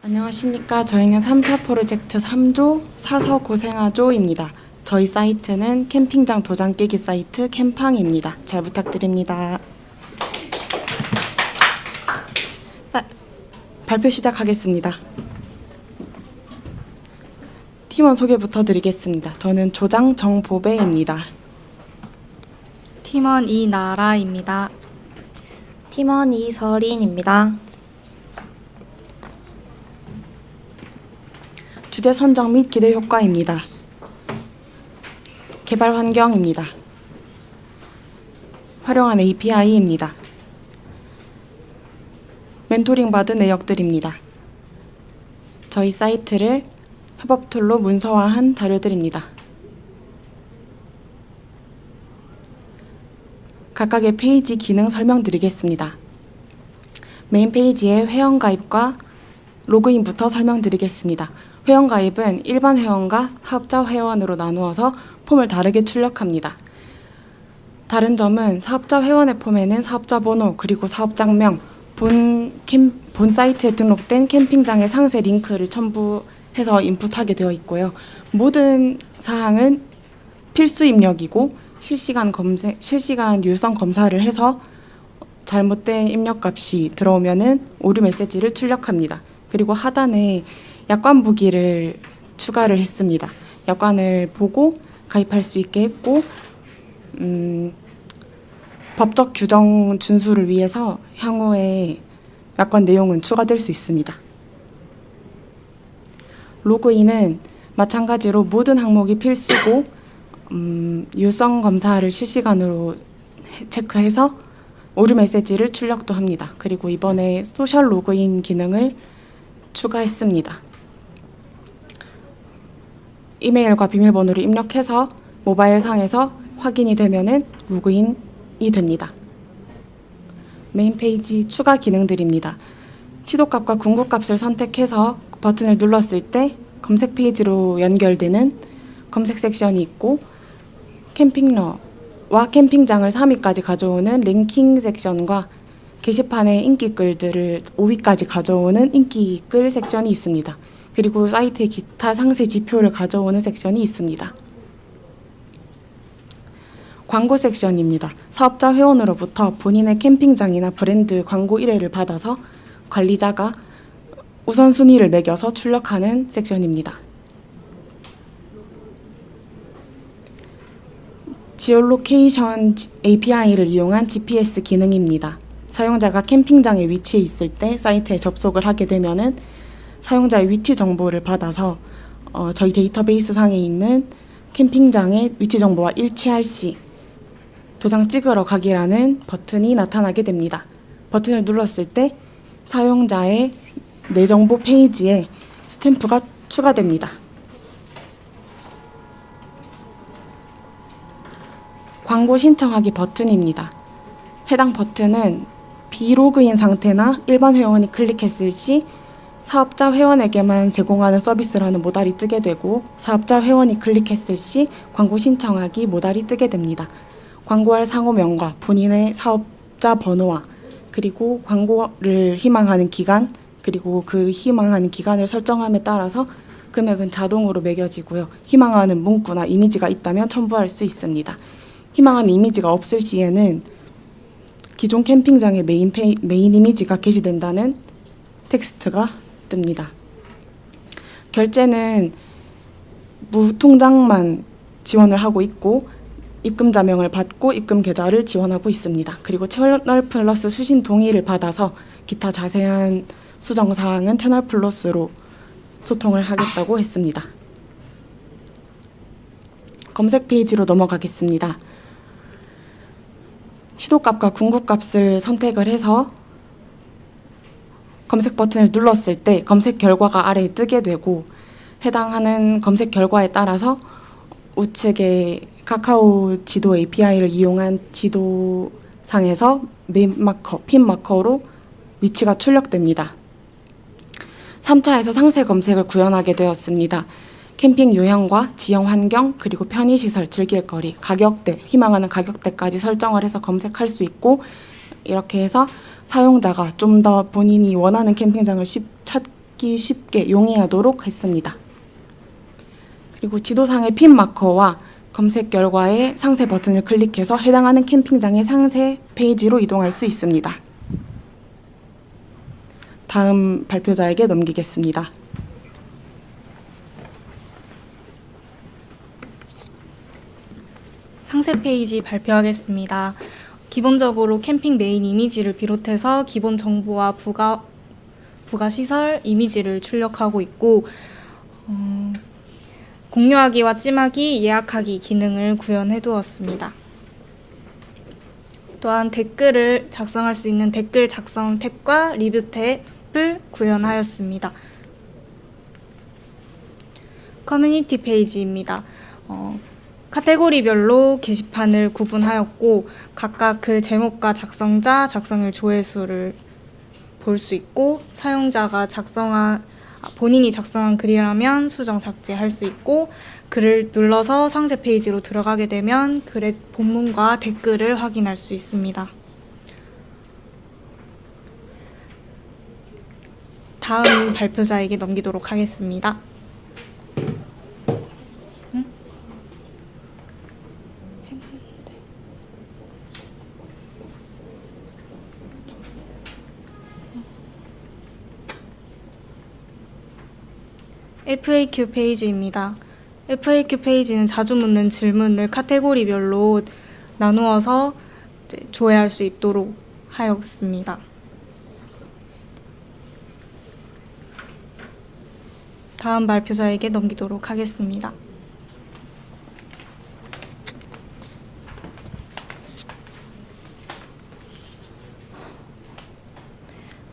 안녕하십니까. 저희는 3차 프로젝트 3조 사서 고생하조입니다. 저희 사이트는 캠핑장 도장 깨기 사이트 캠팡입니다. 잘 부탁드립니다. 발표 시작하겠습니다. 팀원 소개부터 드리겠습니다. 저는 조장 정보배입니다. 팀원 이나라입니다. 팀원 이서린입니다. 주제 선정 및 기대 효과입니다. 개발 환경입니다. 활용한 API입니다. 멘토링 받은 내역들입니다. 저희 사이트를 협업 툴로 문서화한 자료들입니다. 각각의 페이지 기능 설명드리겠습니다. 메인 페이지의 회원가입과 로그인부터 설명드리겠습니다. 회원가입은 일반 회원과 사업자 회원으로 나누어서 폼을 다르게 출력합니다. 다른 점은 사업자 회원의 폼에는 사업자 번호 그리고 사업장명, 본 사이트에 등록된 캠핑장의 상세 링크를 첨부해서 인풋하게 되어 있고요. 모든 사항은 필수 입력이고 실시간 유효성 검사를 해서 잘못된 입력값이 들어오면은 오류 메시지를 출력합니다. 그리고 하단에 약관 보기를 추가를 했습니다. 약관을 보고 가입할 수 있게 했고 법적 규정 준수를 위해서 향후에 약관 내용은 추가될 수 있습니다. 로그인은 마찬가지로 모든 항목이 필수고 유효성 검사를 실시간으로 체크해서 오류 메시지를 출력도 합니다. 그리고 이번에 소셜 로그인 기능을 추가했습니다. 이메일과 비밀번호를 입력해서 모바일 상에서 확인이 되면은 로그인이 됩니다. 메인 페이지 추가 기능들입니다. 시도값과 궁극값을 선택해서 버튼을 눌렀을 때 검색 페이지로 연결되는 검색 섹션이 있고 캠핑러와 캠핑장을 3위까지 가져오는 랭킹 섹션과 게시판의 인기글들을 5위까지 가져오는 인기글 섹션이 있습니다. 그리고 사이트의 기타 상세 지표를 가져오는 섹션이 있습니다. 광고 섹션입니다. 사업자 회원으로부터 본인의 캠핑장이나 브랜드 광고 의뢰를 받아서 관리자가 우선순위를 매겨서 출력하는 섹션입니다. 지오로케이션 API를 이용한 GPS 기능입니다. 사용자가 캠핑장의 위치에 있을 때 사이트에 접속을 하게 되면은 사용자의 위치 정보를 받아서 저희 데이터베이스 상에 있는 캠핑장의 위치 정보와 일치할 시 도장 찍으러 가기라는 버튼이 나타나게 됩니다. 버튼을 눌렀을 때 사용자의 내 정보 페이지에 스탬프가 추가됩니다. 광고 신청하기 버튼입니다. 해당 버튼은 비로그인 상태나 일반 회원이 클릭했을 시 사업자 회원에게만 제공하는 서비스라는 모달이 뜨게 되고 사업자 회원이 클릭했을 시 광고 신청하기 모달이 뜨게 됩니다. 광고할 상호명과 본인의 사업자 번호와 그리고 광고를 희망하는 기간 그리고 그 희망하는 기간을 설정함에 따라서 금액은 자동으로 매겨지고요. 희망하는 문구나 이미지가 있다면 첨부할 수 있습니다. 희망하는 이미지가 없을 시에는 기존 캠핑장의 메인 이미지가 게시된다는 텍스트가 뜹니다. 결제는 무통장만 지원을 하고 있고 입금 자명을 받고 입금 계좌를 지원하고 있습니다. 그리고 채널 플러스 수신 동의를 받아서 기타 자세한 수정 사항은 채널 플러스로 소통을 하겠다고 했습니다. 검색 페이지로 넘어가겠습니다. 시도값과 궁극값을 선택을 해서 검색 버튼을 눌렀을 때 검색 결과가 아래에 뜨게 되고 해당하는 검색 결과에 따라서 우측에 카카오 지도 API를 이용한 지도상에서 맵 마커, 핀 마커로 위치가 출력됩니다. 3차에서 상세 검색을 구현하게 되었습니다. 캠핑 유형과 지형 환경, 그리고 편의시설, 즐길거리, 가격대, 희망하는 가격대까지 설정을 해서 검색할 수 있고 이렇게 해서 사용자가 좀 더 본인이 원하는 캠핑장을 찾기 찾기 쉽게 용이하도록 했습니다. 그리고 지도상의 핀 마커와 검색 결과에 상세 버튼을 클릭해서 해당하는 캠핑장의 상세 페이지로 이동할 수 있습니다. 다음 발표자에게 넘기겠습니다. 상세 페이지 발표하겠습니다. 기본적으로 캠핑 메인 이미지를 비롯해서 기본 정보와 부가 시설 이미지를 출력하고 있고 공유하기와 찜하기, 예약하기 기능을 구현해 두었습니다. 또한 댓글을 작성할 수 있는 댓글 작성 탭과 리뷰 탭을 구현하였습니다. 커뮤니티 페이지입니다. 카테고리별로 게시판을 구분하였고 각각 글 제목과 작성자, 작성일 조회수를 볼 수 있고 사용자가 본인이 작성한 글이라면 수정 삭제할 수 있고 글을 눌러서 상세 페이지로 들어가게 되면 글의 본문과 댓글을 확인할 수 있습니다. 다음 발표자에게 넘기도록 하겠습니다. FAQ 페이지입니다. FAQ 페이지는 자주 묻는 질문을 카테고리별로 나누어서 조회할 수 있도록 하였습니다. 다음 발표자에게 넘기도록 하겠습니다.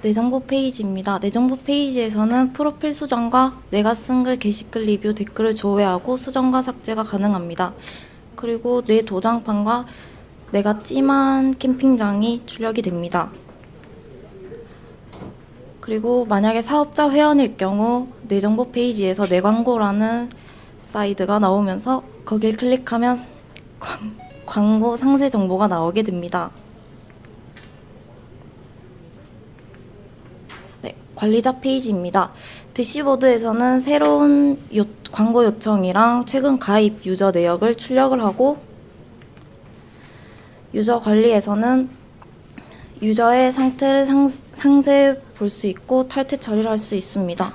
내 정보 페이지입니다. 내 정보 페이지에서는 프로필 수정과 내가 쓴 글, 게시글, 리뷰, 댓글을 조회하고 수정과 삭제가 가능합니다. 그리고 내 도장판과 내가 찜한 캠핑장이 출력이 됩니다. 그리고 만약에 사업자 회원일 경우 내 정보 페이지에서 내 광고라는 사이트가 나오면서 거길 클릭하면 광고 상세 정보가 나오게 됩니다. 관리자 페이지입니다. 대시보드에서는 새로운 광고 요청이랑 최근 가입 유저 내역을 출력을 하고 유저 관리에서는 유저의 상태를 상세 볼 수 있고 탈퇴 처리를 할 수 있습니다.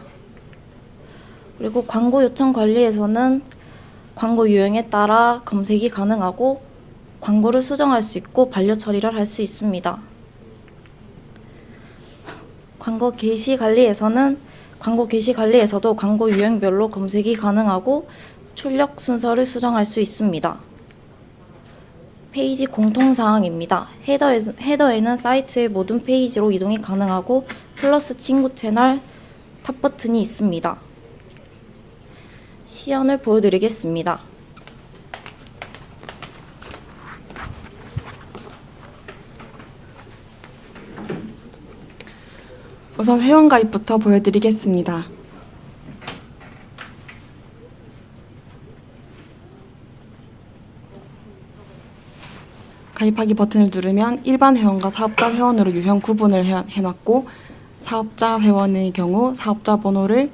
그리고 광고 요청 관리에서는 광고 유형에 따라 검색이 가능하고 광고를 수정할 수 있고 반려 처리를 할 수 있습니다. 광고 게시 관리에서도 광고 유형별로 검색이 가능하고 출력 순서를 수정할 수 있습니다. 페이지 공통사항입니다. 헤더에는 사이트의 모든 페이지로 이동이 가능하고 플러스 친구 채널 탑 버튼이 있습니다. 시연을 보여드리겠습니다. 우선 회원가입부터 보여드리겠습니다. 가입하기 버튼을 누르면 일반 회원과 사업자 회원으로 유형 구분을 해놨고 사업자 회원의 경우 사업자 번호를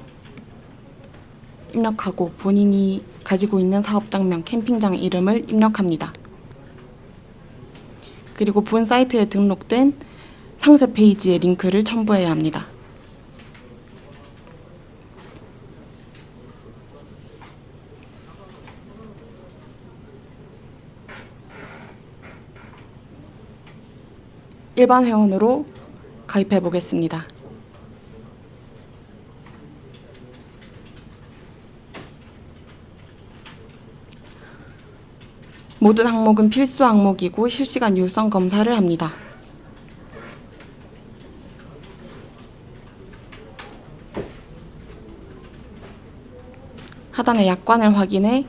입력하고 본인이 가지고 있는 사업장명, 캠핑장 이름을 입력합니다. 그리고 본 사이트에 등록된 상세 페이지에 링크를 첨부해야 합니다. 일반 회원으로 가입해 보겠습니다. 모든 항목은 필수 항목이고 실시간 유효성 검사를 합니다. 하단의 약관을 확인해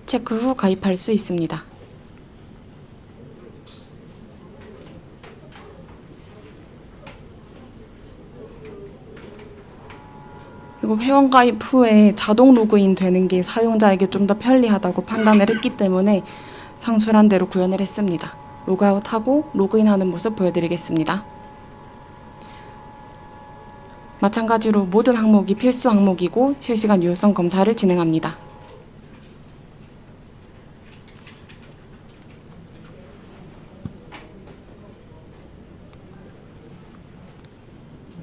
체크 후 가입할 수 있습니다. 그리고 회원 가입 후에 자동 로그인 되는 게 사용자에게 좀 더 편리하다고 판단을 했기 때문에 상술한 대로 구현을 했습니다. 로그아웃하고 로그인하는 모습 보여드리겠습니다. 마찬가지로 모든 항목이 필수 항목이고 실시간 유효성 검사를 진행합니다.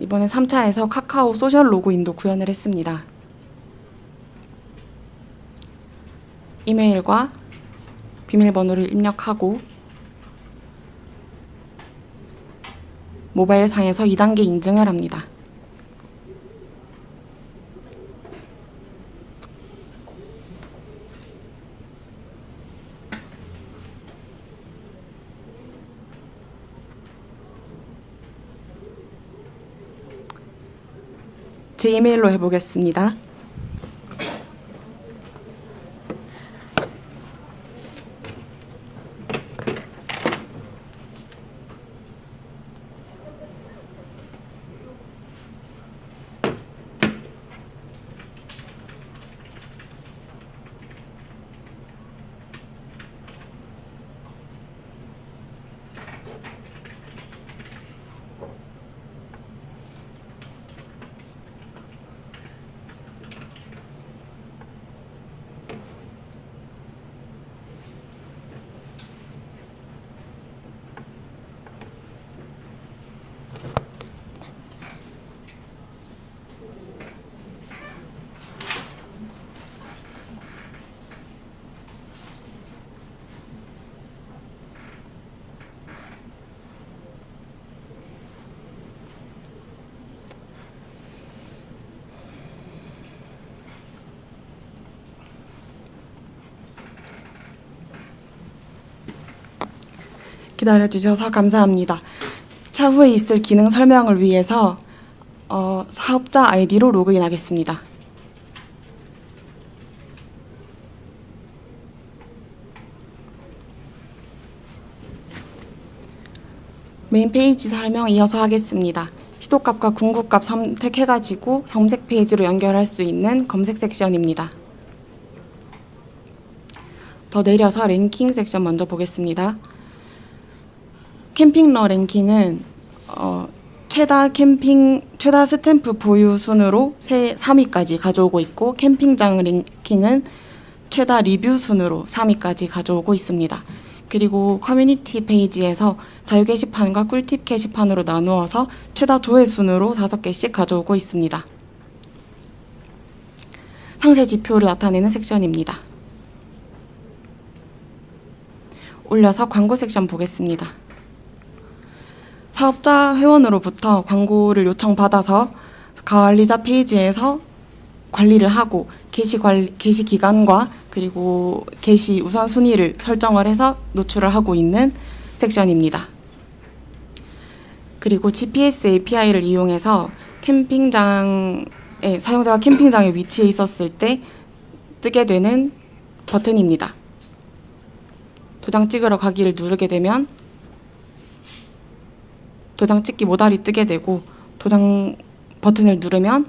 이번에 3차에서 카카오 소셜 로그인도 구현을 했습니다. 이메일과 비밀번호를 입력하고 모바일 상에서 2단계 인증을 합니다. 제 이메일로 해보겠습니다. 기다려주셔서 감사합니다. 차후에 있을 기능 설명을 위해서 사업자 아이디로 로그인하겠습니다. 메인 페이지 설명 이어서 하겠습니다. 시도값과 궁극값 선택해가지고 검색 페이지로 연결할 수 있는 검색 섹션입니다. 더 내려서 랭킹 섹션 먼저 보겠습니다. 캠핑러 랭킹은 최다 스탬프 보유 순으로 3위까지 가져오고 있고, 캠핑장 랭킹은 최다 리뷰 순으로 3위까지 가져오고 있습니다. 그리고 커뮤니티 페이지에서 자유 게시판과 꿀팁 게시판으로 나누어서 최다 조회 순으로 5개씩 가져오고 있습니다. 상세 지표를 나타내는 섹션입니다. 올려서 광고 sek션 보겠습니다. 사업자 회원으로부터 광고를 요청받아서 관리자 페이지에서 관리를 하고 게시 기간과 그리고 게시 우선순위를 설정을 해서 노출을 하고 있는 섹션입니다. 그리고 GPS API를 이용해서 사용자가 캠핑장에 위치해 있었을 때 뜨게 되는 버튼입니다. 도장 찍으러 가기를 누르게 되면 도장 찍기 모달이 뜨게 되고, 도장 버튼을 누르면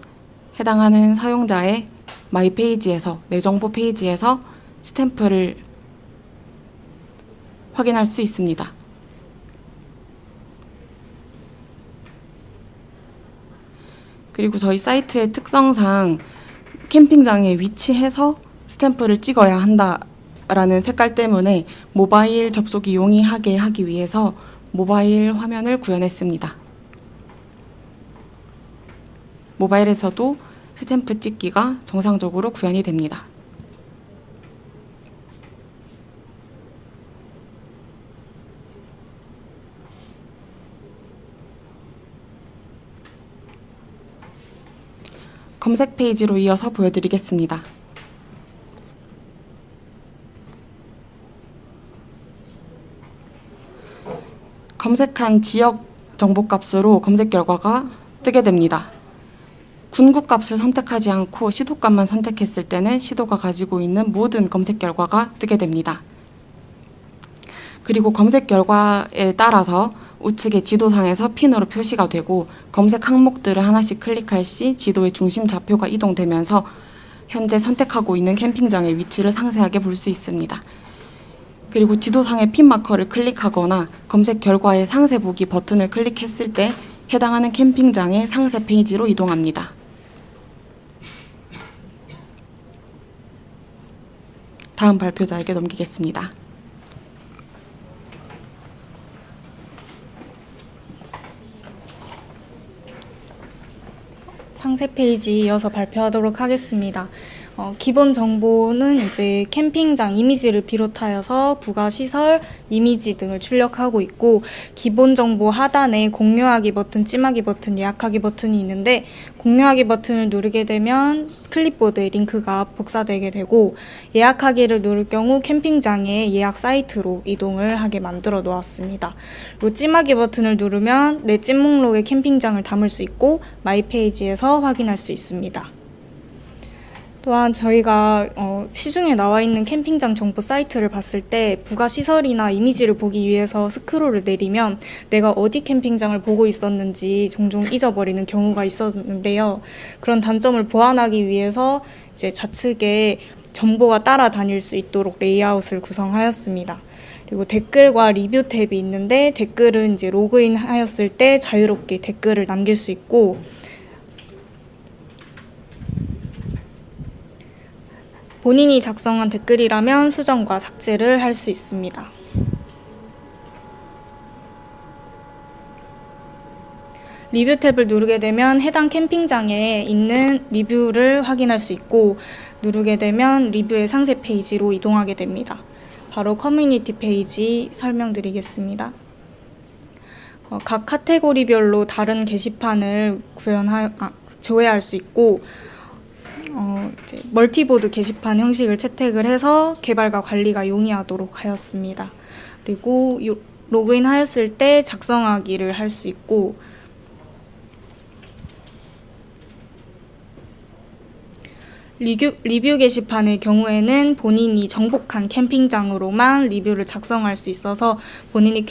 해당하는 사용자의 마이 페이지에서, 내 정보 페이지에서 스탬프를 확인할 수 있습니다. 그리고 저희 사이트의 특성상 캠핑장에 위치해서 스탬프를 찍어야 한다라는 색깔 때문에 모바일 접속이 용이하게 하기 위해서 모바일 화면을 구현했습니다. 모바일에서도 스탬프 찍기가 정상적으로 구현이 됩니다. 검색 페이지로 이어서 보여드리겠습니다. 검색한 지역 정보값으로 검색 결과가 뜨게 됩니다. 군구값을 선택하지 않고 시도값만 선택했을 때는 시도가 가지고 있는 모든 검색 결과가 뜨게 됩니다. 그리고 검색 결과에 따라서 우측의 지도상에서 핀으로 표시가 되고, 검색 항목들을 하나씩 클릭할 시 지도의 중심 좌표가 이동되면서 현재 선택하고 있는 캠핑장의 위치를 상세하게 볼 수 있습니다. 그리고 지도상의 핀 마커를 클릭하거나 검색 결과의 상세 보기 버튼을 클릭했을 때 해당하는 캠핑장의 상세 페이지로 이동합니다. 다음 발표자에게 넘기겠습니다. 상세 페이지 이어서 발표하도록 하겠습니다. 기본 정보는 이제 캠핑장 이미지를 비롯하여서 부가 시설, 이미지 등을 출력하고 있고, 기본 정보 하단에 공유하기 버튼, 찜하기 버튼, 예약하기 버튼이 있는데, 공유하기 버튼을 누르게 되면 클립보드에 링크가 복사되게 되고, 예약하기를 누를 경우 캠핑장의 예약 사이트로 이동을 하게 만들어 놓았습니다. 그리고 찜하기 버튼을 누르면 내 찜 목록에 캠핑장을 담을 수 있고, 마이 페이지에서 확인할 수 있습니다. 또한 저희가 시중에 나와 있는 캠핑장 정보 사이트를 봤을 때 부가 시설이나 이미지를 보기 위해서 스크롤을 내리면 내가 어디 캠핑장을 보고 있었는지 종종 잊어버리는 경우가 있었는데요. 그런 단점을 보완하기 위해서 이제 좌측에 정보가 따라다닐 수 있도록 레이아웃을 구성하였습니다. 그리고 댓글과 리뷰 탭이 있는데, 댓글은 이제 로그인 하였을 때 자유롭게 댓글을 남길 수 있고, 본인이 작성한 댓글이라면 수정과 삭제를 할 수 있습니다. 리뷰 탭을 누르게 되면 해당 캠핑장에 있는 리뷰를 확인할 수 있고, 누르게 되면 리뷰의 상세 페이지로 이동하게 됩니다. 바로 커뮤니티 페이지 설명드리겠습니다. 각 카테고리별로 다른 게시판을 조회할 수 있고, 이제 멀티보드 게시판 형식을 채택을 해서 개발과 관리가 용이하도록 하였습니다. 그리고 로그인 하였을 때 작성하기를 할 수 있고, 리뷰 게시판의 경우에는 본인이 정복한 캠핑장으로만 리뷰를 작성할 수 있어서 본인이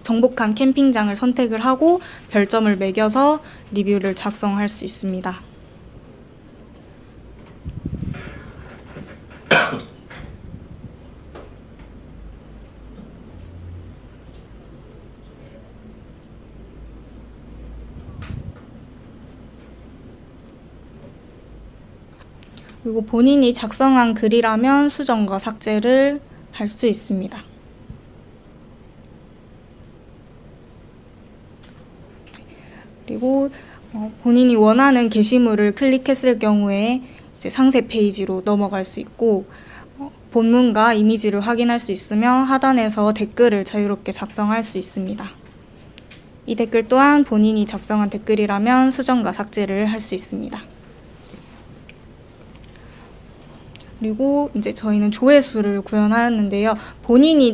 정복한 캠핑장을 선택을 하고 별점을 매겨서 리뷰를 작성할 수 있습니다. 그리고 본인이 작성한 글이라면 수정과 삭제를 할 수 있습니다. 그리고 본인이 원하는 게시물을 클릭했을 경우에 이제 상세 페이지로 넘어갈 수 있고, 본문과 이미지를 확인할 수 있으며 하단에서 댓글을 자유롭게 작성할 수 있습니다. 이 댓글 또한 본인이 작성한 댓글이라면 수정과 삭제를 할 수 있습니다. 그리고 이제 저희는 조회수를 구현하였는데요. 본인이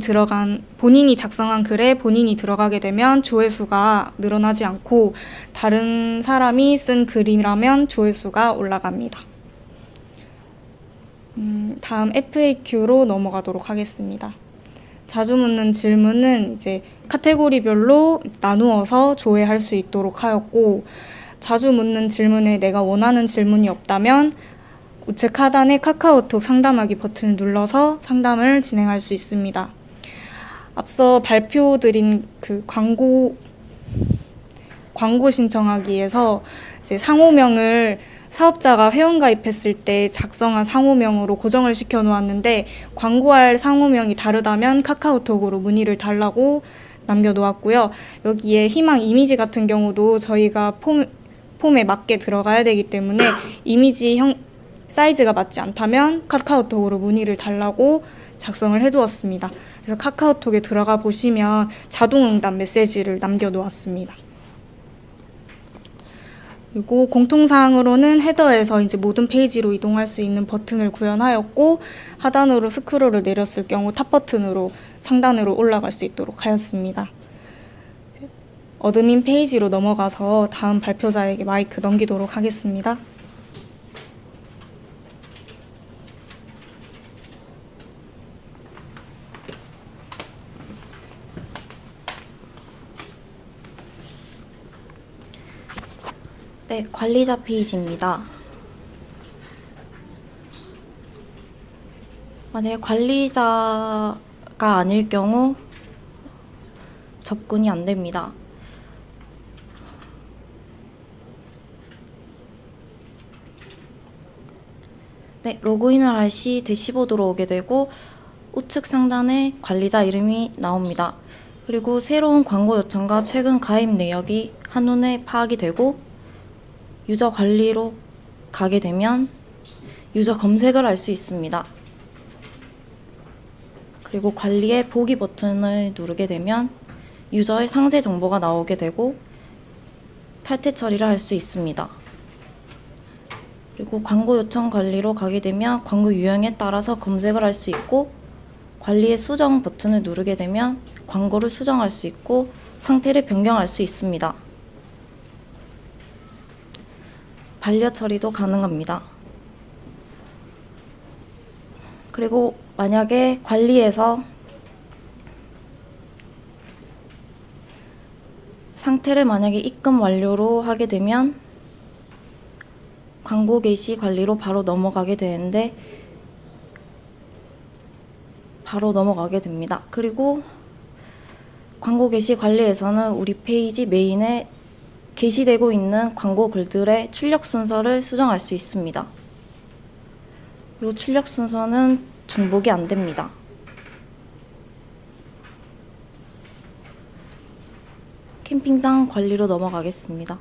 작성한 글에 본인이 들어가게 되면 조회수가 늘어나지 않고, 다른 사람이 쓴 글이라면 조회수가 올라갑니다. 다음 FAQ로 넘어가도록 하겠습니다. 자주 묻는 질문은 이제 카테고리별로 나누어서 조회할 수 있도록 하였고, 자주 묻는 질문에 내가 원하는 질문이 없다면 우측 하단의 카카오톡 상담하기 버튼을 눌러서 상담을 진행할 수 있습니다. 앞서 발표드린 그 광고 신청하기에서 이제 상호명을 사업자가 회원가입했을 때 작성한 상호명으로 고정을 시켜 놓았는데, 광고할 상호명이 다르다면 카카오톡으로 문의를 달라고 남겨 놓았고요. 여기에 희망 이미지 같은 경우도 저희가 폼에 맞게 들어가야 되기 때문에 이미지 사이즈가 맞지 않다면 카카오톡으로 문의를 달라고 작성을 해두었습니다. 그래서 카카오톡에 들어가 보시면 자동응답 메시지를 남겨놓았습니다. 그리고 공통사항으로는 헤더에서 이제 모든 페이지로 이동할 수 있는 버튼을 구현하였고, 하단으로 스크롤을 내렸을 경우 탑 버튼으로 상단으로 올라갈 수 있도록 하였습니다. 어드민 페이지로 넘어가서 다음 발표자에게 마이크 넘기도록 하겠습니다. 네, 관리자 페이지입니다. 만약에 관리자가 아닐 경우 접근이 안 됩니다. 네, 로그인을 할 시 대시보드로 오게 되고 우측 상단에 관리자 이름이 나옵니다. 그리고 새로운 광고 요청과 최근 가입 내역이 한눈에 파악이 되고 유저 관리로 가게 되면 유저 검색을 할 수 있습니다. 그리고 관리의 보기 버튼을 누르게 되면 유저의 상세 정보가 나오게 되고 탈퇴 처리를 할 수 있습니다. 그리고 광고 요청 관리로 가게 되면 광고 유형에 따라서 검색을 할 수 있고 관리의 수정 버튼을 누르게 되면 광고를 수정할 수 있고 상태를 변경할 수 있습니다. 반려 처리도 가능합니다. 그리고 만약에 관리에서 상태를 만약에 입금 완료로 하게 되면 광고 게시 관리로 바로 넘어가게 되는데 바로 넘어가게 됩니다. 그리고 광고 게시 관리에서는 우리 페이지 메인에 게시되고 있는 광고 글들의 출력 순서를 수정할 수 있습니다. 그리고 출력 순서는 중복이 안 됩니다. 캠핑장 관리로 넘어가겠습니다.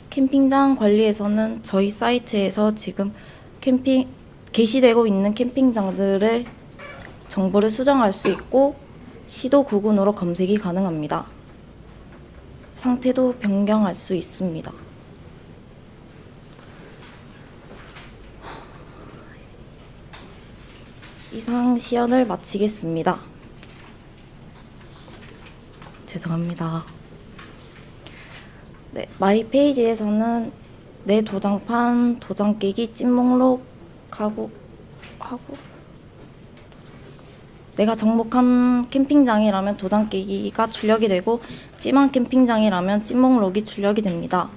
캠핑장 관리에서는 저희 사이트에서 지금 게시되고 있는 캠핑장들의 정보를 수정할 수 있고 시도 구군으로 검색이 가능합니다. 상태도 변경할 수 있습니다. 이상 시연을 마치겠습니다. 죄송합니다. 네, 마이 페이지에서는 내 도장판, 도장 깨기, 찐목록 하고 내가 정복한 캠핑장이라면 도장 깨기가 출력이 되고 찜한 캠핑장이라면 찐목록이 출력이 됩니다.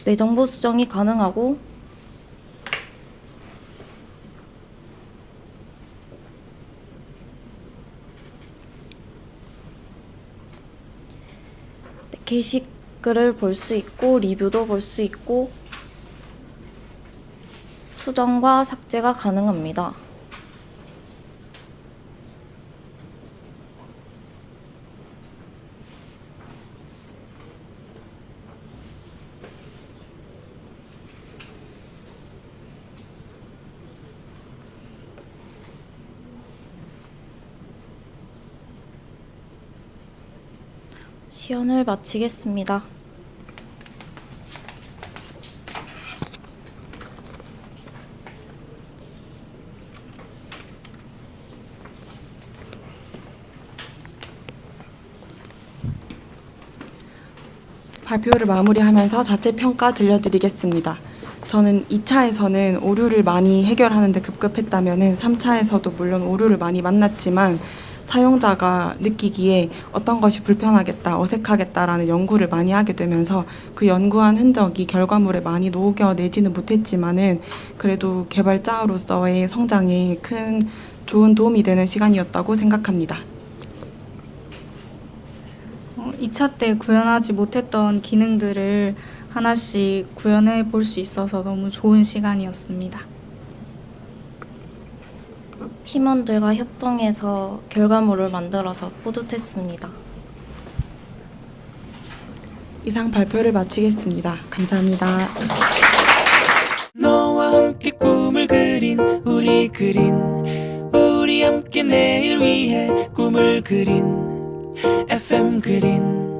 내 정보 수정이 가능하고 게시글을 볼 수 있고 리뷰도 볼 수 있고 수정과 삭제가 가능합니다. 시연을 마치겠습니다. 발표를 마무리하면서 자체 평가 들려드리겠습니다. 저는 2차에서는 오류를 많이 해결하는 데 급급했다면 3차에서도 물론 오류를 많이 만났지만 사용자가 느끼기에 어떤 것이 불편하겠다, 어색하겠다라는 연구를 많이 하게 되면서 그 연구한 흔적이 결과물에 많이 녹여내지는 못했지만은 그래도 개발자로서의 성장에 큰 좋은 도움이 되는 시간이었다고 생각합니다. 2차 때 구현하지 못했던 기능들을 하나씩 구현해 볼 수 있어서 너무 좋은 시간이었습니다. 팀원들과 협동해서 결과물을 만들어서 뿌듯했습니다. 이상 발표를 마치겠습니다. 감사합니다. 너와 함께 꿈을 그린 우리 함께 내일 위해 꿈을 그린 FM 그린